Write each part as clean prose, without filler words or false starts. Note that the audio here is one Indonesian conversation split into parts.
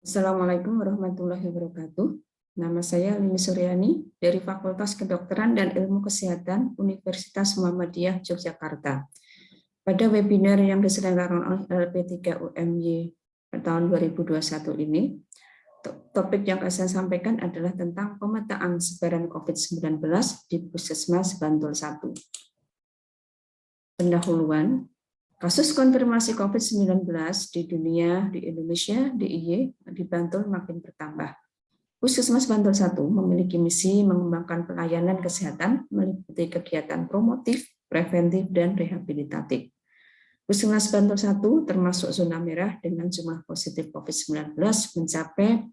Assalamualaikum warahmatullahi wabarakatuh. Nama saya Lini Suryani dari Fakultas Kedokteran dan Ilmu Kesehatan Universitas Muhammadiyah Yogyakarta. Pada webinar yang diselenggarakan oleh LP3UMY tahun 2021 ini, topik yang akan saya sampaikan adalah tentang pemetaan sebaran COVID-19 di Puskesmas Bantul 1. Pendahuluan, kasus konfirmasi COVID-19 di dunia, di Indonesia, DIY, di Bantul makin bertambah. Puskesmas Bantul 1 memiliki misi mengembangkan pelayanan kesehatan meliputi kegiatan promotif, preventif, dan rehabilitatif. Puskesmas Bantul 1 termasuk zona merah dengan jumlah positif COVID-19 mencapai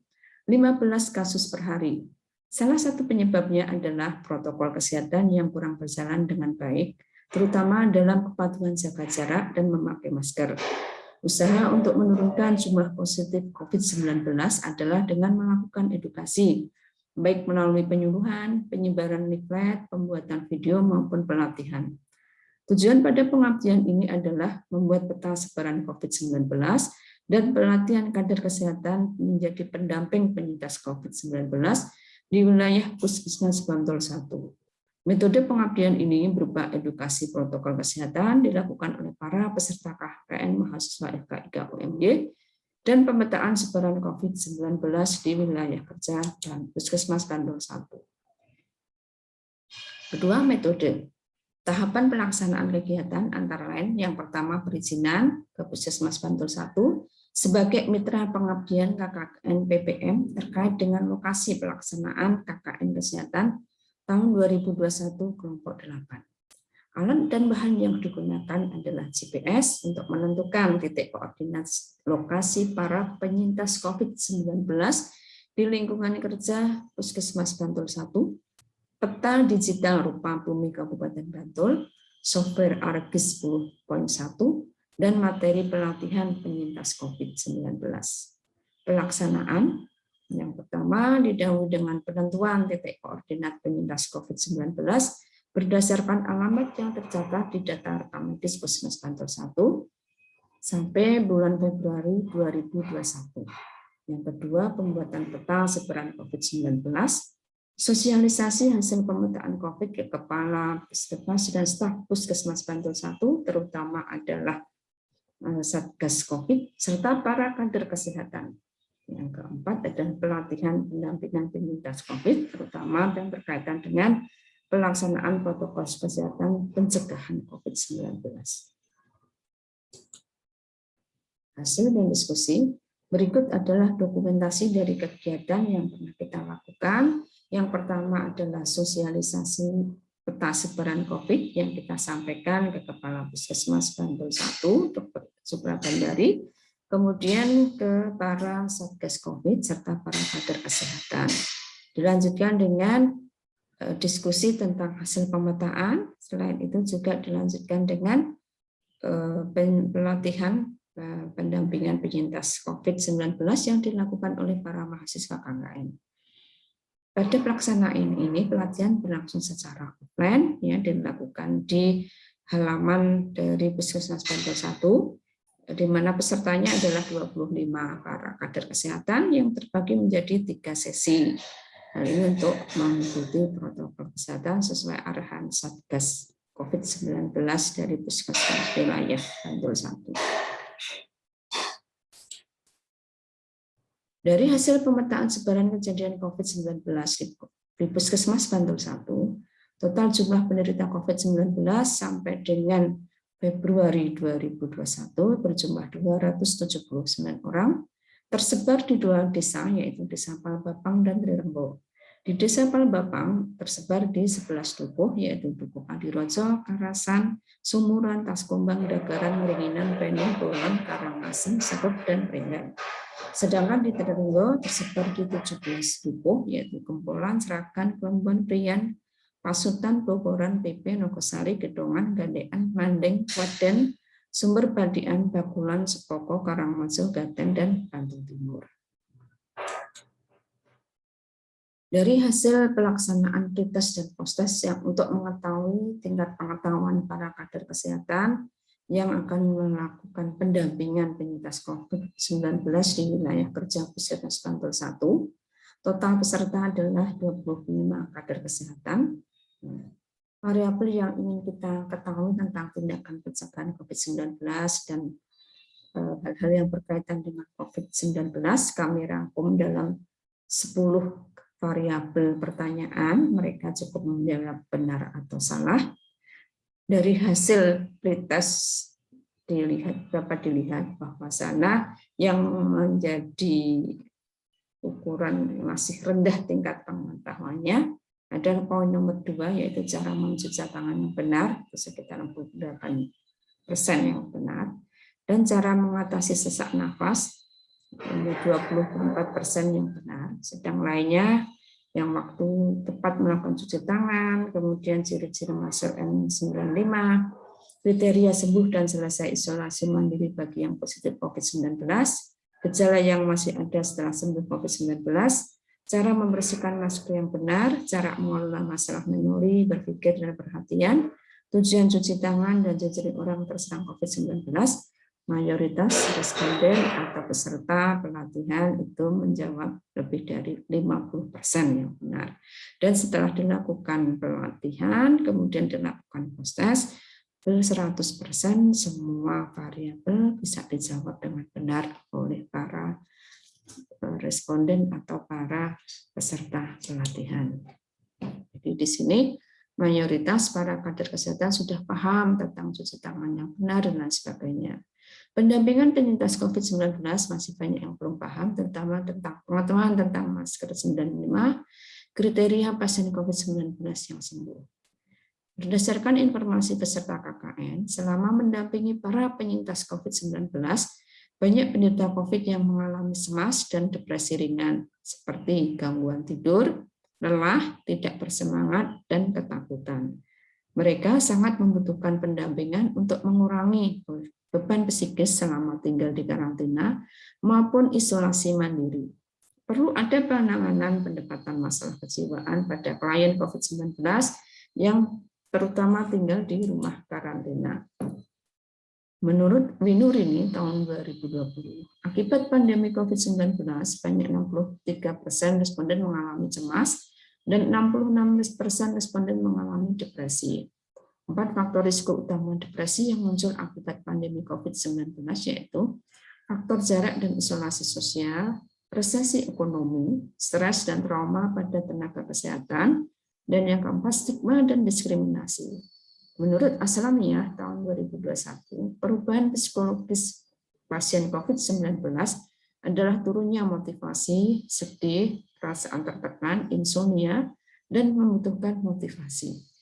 15 kasus per hari. Salah satu penyebabnya adalah protokol kesehatan yang kurang berjalan dengan baik, terutama dalam kepatuhan jaga jarak dan memakai masker. Usaha untuk menurunkan jumlah positif COVID-19 adalah dengan melakukan edukasi, baik melalui penyuluhan, penyebaran leaflet, pembuatan video, maupun pelatihan. Tujuan pada pengabdian ini adalah membuat peta sebaran COVID-19 dan pelatihan kader kesehatan menjadi pendamping penyintas COVID-19 di wilayah Puskesmas Bantul 1. Metode pengabdian ini berupa edukasi protokol kesehatan dilakukan oleh para peserta KKN mahasiswa FK3 UMY dan pemetaan sebaran COVID-19 di wilayah kerja dan Puskesmas Bantul 1. Kedua, metode. Tahapan pelaksanaan kegiatan antara lain yang pertama perizinan ke Puskesmas Bantul 1 sebagai mitra pengabdian KKN PPM terkait dengan lokasi pelaksanaan KKN kesehatan tahun 2021 kelompok 8. Alat dan bahan yang digunakan adalah GPS untuk menentukan titik koordinat lokasi para penyintas COVID-19 di lingkungan kerja Puskesmas Bantul 1, peta digital rupa bumi Kabupaten Bantul, software ARGIS 10.1, dan materi pelatihan penyintas COVID-19. Pelaksanaan yang pertama didahului dengan penentuan titik koordinat penyintas COVID-19 berdasarkan alamat yang tercatat di data rekam medis Puskesmas Bantul 1 sampai bulan Februari 2021. Yang kedua, pembuatan peta sebaran COVID-19, sosialisasi hasil pemetaan COVID ke kepala Puskesmas dan staf Puskesmas Bantul 1, terutama adalah Satgas COVID, serta para kader kesehatan. Yang keempat adalah pelatihan pendampingan penyintas COVID, terutama yang berkaitan dengan pelaksanaan protokol kesehatan pencegahan COVID-19. Hasil dan diskusi berikut adalah dokumentasi dari kegiatan yang pernah kita lakukan. Yang pertama adalah sosialisasi peta sebaran COVID yang kita sampaikan ke Kepala Puskesmas Bantul 1, Dr. Suprabandari, kemudian ke para Satgas COVID serta para kader kesehatan. Dilanjutkan dengan diskusi tentang hasil pemetaan. Selain itu juga dilanjutkan dengan pelatihan pendampingan penyintas COVID-19 yang dilakukan oleh para mahasiswa KKN. Pada pelaksanaan ini pelatihan berlangsung secara offline, ya, dilakukan di halaman dari Puskesmas Bantul 1, di mana pesertanya adalah 25 para kader kesehatan yang terbagi menjadi 3 sesi. Hal ini untuk mengikuti protokol kesehatan sesuai arahan Satgas COVID-19 dari Puskesmas wilayah Bantul 1. Dari hasil pemetaan sebaran kejadian COVID-19 di Puskesmas Bantul 1, total jumlah penderita COVID-19 sampai dengan Februari 2021 berjumlah 279 orang, tersebar di 2 desa, yaitu Desa Palbapang dan Trirembo. Di Desa Palbapang tersebar di 11 dukuh, yaitu Dukuh Padirojo, Karasan, Sumuran, Taskumbang, Dagaran, Meringinan, Bening, Bolang, Karangasem, Serut, dan Pringgan. Sedangkan di Trirembo tersebar di 17 dukuh, yaitu Gempolan, Seragan, Klembon, Priyan, Pasutan, Boboran, PP, Nogosari, Gedongan, Gandean, Mandeng, Waden, Sumber Badian, Bakulan, Sepoko, Karangmojo, Gaten, dan Bantul Timur. Dari hasil pelaksanaan pretest dan postes yang untuk mengetahui tingkat pengetahuan para kader kesehatan yang akan melakukan pendampingan penyintas COVID-19 di wilayah kerja Puskesmas Bantul 1. Total peserta adalah 25 kader kesehatan. Variabel yang ingin kita ketahui tentang tindakan pencegahan COVID-19 dan hal-hal yang berkaitan dengan COVID-19 kami rangkum dalam 10 variabel pertanyaan. Mereka cukup menjawab benar atau salah. Dari hasil pretest dapat dilihat bahwa sana yang menjadi ukuran masih rendah tingkat pengetahuannya adalah poin nomor 2, yaitu cara mencuci tangan yang benar, itu sekitar 68% yang benar, dan cara mengatasi sesak nafas 24% yang benar, sedang lainnya yang waktu tepat melakukan cuci tangan, kemudian ciri-ciri masuk N95, kriteria sembuh dan selesai isolasi mandiri bagi yang positif COVID-19, gejala yang masih ada setelah sembuh COVID-19, cara membersihkan masker yang benar, cara mengelola masalah memori, berpikir dan perhatian, tujuan cuci tangan dan jajaran orang terserang COVID-19. Mayoritas responden atau peserta pelatihan itu menjawab lebih dari 50% yang benar. Dan setelah dilakukan pelatihan, kemudian dilakukan post-test, 100% semua variabel bisa dijawab dengan benar oleh para responden atau para peserta pelatihan. Jadi di sini mayoritas para kader kesehatan sudah paham tentang cuci tangan yang benar dan lain sebagainya. Pendampingan penyintas COVID-19 masih banyak yang belum paham, terutama tentang pengetahuan tentang masker 95, kriteria pasien COVID-19 yang sembuh. Berdasarkan informasi peserta KKN, selama mendampingi para penyintas COVID-19, banyak penderita COVID yang mengalami cemas dan depresi ringan, seperti gangguan tidur, lelah, tidak bersemangat, dan ketakutan. Mereka sangat membutuhkan pendampingan untuk mengurangi beban psikis selama tinggal di karantina maupun isolasi mandiri. Perlu ada penanganan pendekatan masalah kejiwaan pada klien COVID-19 yang terutama tinggal di rumah karantina. Menurut Winurini tahun 2020, akibat pandemi COVID-19, banyak 63% responden mengalami cemas dan 66% responden mengalami depresi. 4 faktor risiko utama depresi yang muncul akibat pandemi COVID-19 yaitu faktor jarak dan isolasi sosial, resesi ekonomi, stres dan trauma pada tenaga kesehatan, dan yang keempat stigma dan diskriminasi. Menurut Aslamiyah tahun 2021, perubahan psikologis pasien COVID-19 adalah turunnya motivasi, sedih, perasaan tertekan, insomnia, dan membutuhkan motivasi.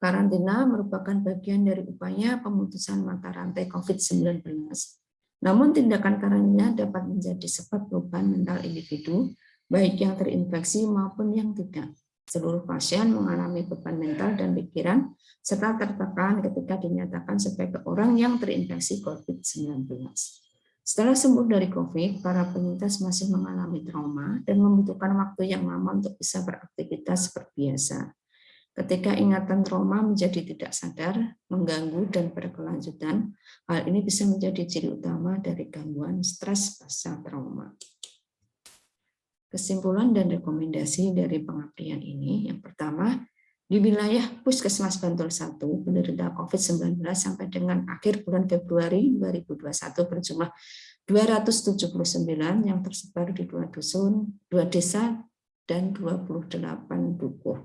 Karantina merupakan bagian dari upaya pemutusan mata rantai COVID-19. Namun tindakan karantina dapat menjadi sebab perubahan mental individu, baik yang terinfeksi maupun yang tidak. Seluruh pasien mengalami beban mental dan pikiran, serta tertekan ketika dinyatakan sebagai orang yang terinfeksi COVID-19. Setelah sembuh dari COVID, para penyintas masih mengalami trauma dan membutuhkan waktu yang lama untuk bisa beraktivitas seperti biasa. Ketika ingatan trauma menjadi tidak sadar, mengganggu, dan berkelanjutan, hal ini bisa menjadi ciri utama dari gangguan stres pasca trauma. Kesimpulan dan rekomendasi dari pengabdian ini, yang pertama, di wilayah Puskesmas Bantul 1, penderita COVID-19 sampai dengan akhir bulan Februari 2021 berjumlah 279 yang tersebar di 2 dusun, 2 desa, dan 28 dukuh.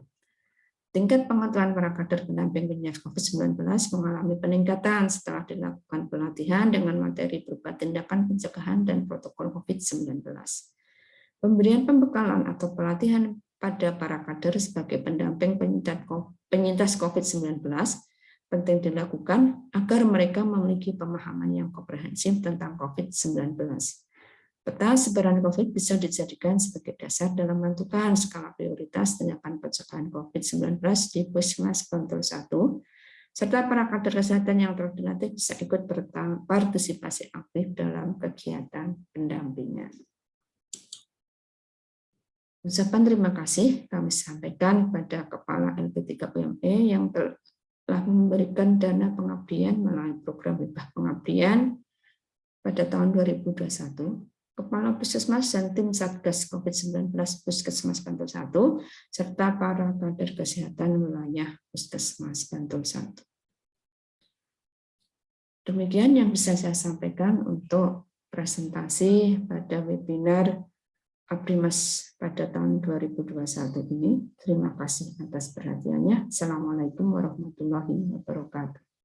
Tingkat pengetahuan para kader pendamping penyintas COVID-19 mengalami peningkatan setelah dilakukan pelatihan dengan materi berupa tindakan pencegahan dan protokol COVID-19. Pemberian pembekalan atau pelatihan pada para kader sebagai pendamping penyintas COVID-19 penting dilakukan agar mereka memiliki pemahaman yang komprehensif tentang COVID-19. Peta sebaran COVID bisa dijadikan sebagai dasar dalam menentukan skala prioritas tindakan pencegahan COVID-19 di Puskesmas Bantul 1, serta para kader kesehatan yang telah dilatih bisa ikut berpartisipasi aktif dalam kegiatan pendampingan. Ucapan terima kasih kami sampaikan kepada Kepala LP3PME yang telah memberikan dana pengabdian melalui program hibah pengabdian pada tahun 2021. Kepala Puskesmas dan tim Satgas COVID-19 Puskesmas Bantul 1, serta para kader kesehatan wilayah Puskesmas Bantul 1. Demikian yang bisa saya sampaikan untuk presentasi pada webinar Aprimas pada tahun 2021 ini. Terima kasih atas perhatiannya. Assalamualaikum warahmatullahi wabarakatuh.